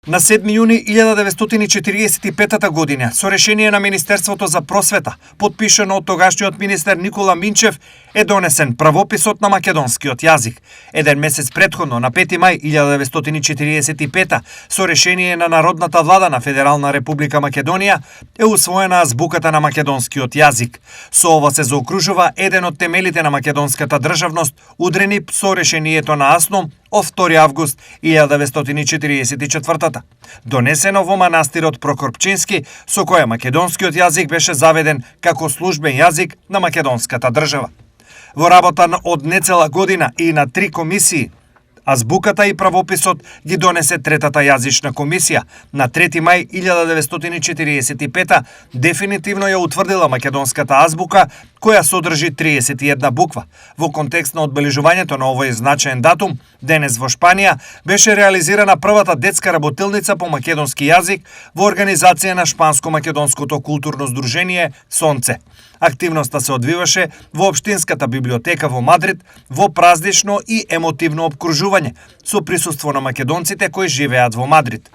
На 7 јуни 1945 година, со решение на Министерството за просвета, подпишано од тогашниот министер Никола Минчев, е донесен правописот на македонскиот јазик. Еден месец претходно, на 5 мај 1945, со решение на Народната влада на Федерална република Македонија, е усвоена азбуката на македонскиот јазик. Со ова се заокружува еден од темелите на македонската државност, удрени со решението на АСНОМ од 2 август 1944. Донесено во манастирот Прокопчински, со која македонскиот јазик беше заведен како службен јазик на македонската држава. Во работа од нецела година и на 3 комисии, азбуката и правописот ги донесе третата јазична комисија. На 3 мај 1945 дефинитивно ја утврдила македонската азбука, која содржи 31 буква. Во контекст на одбележувањето на овој значаен датум, денес во Шпанија беше реализирана првата детска работилница по македонски јазик во организација на Шпанско-македонското културно здружение Сонце. Активноста се одвиваше во Општинската библиотека во Мадрид во празнично и емотивно опкружување со присуство на македонците кои живеат во Мадрид.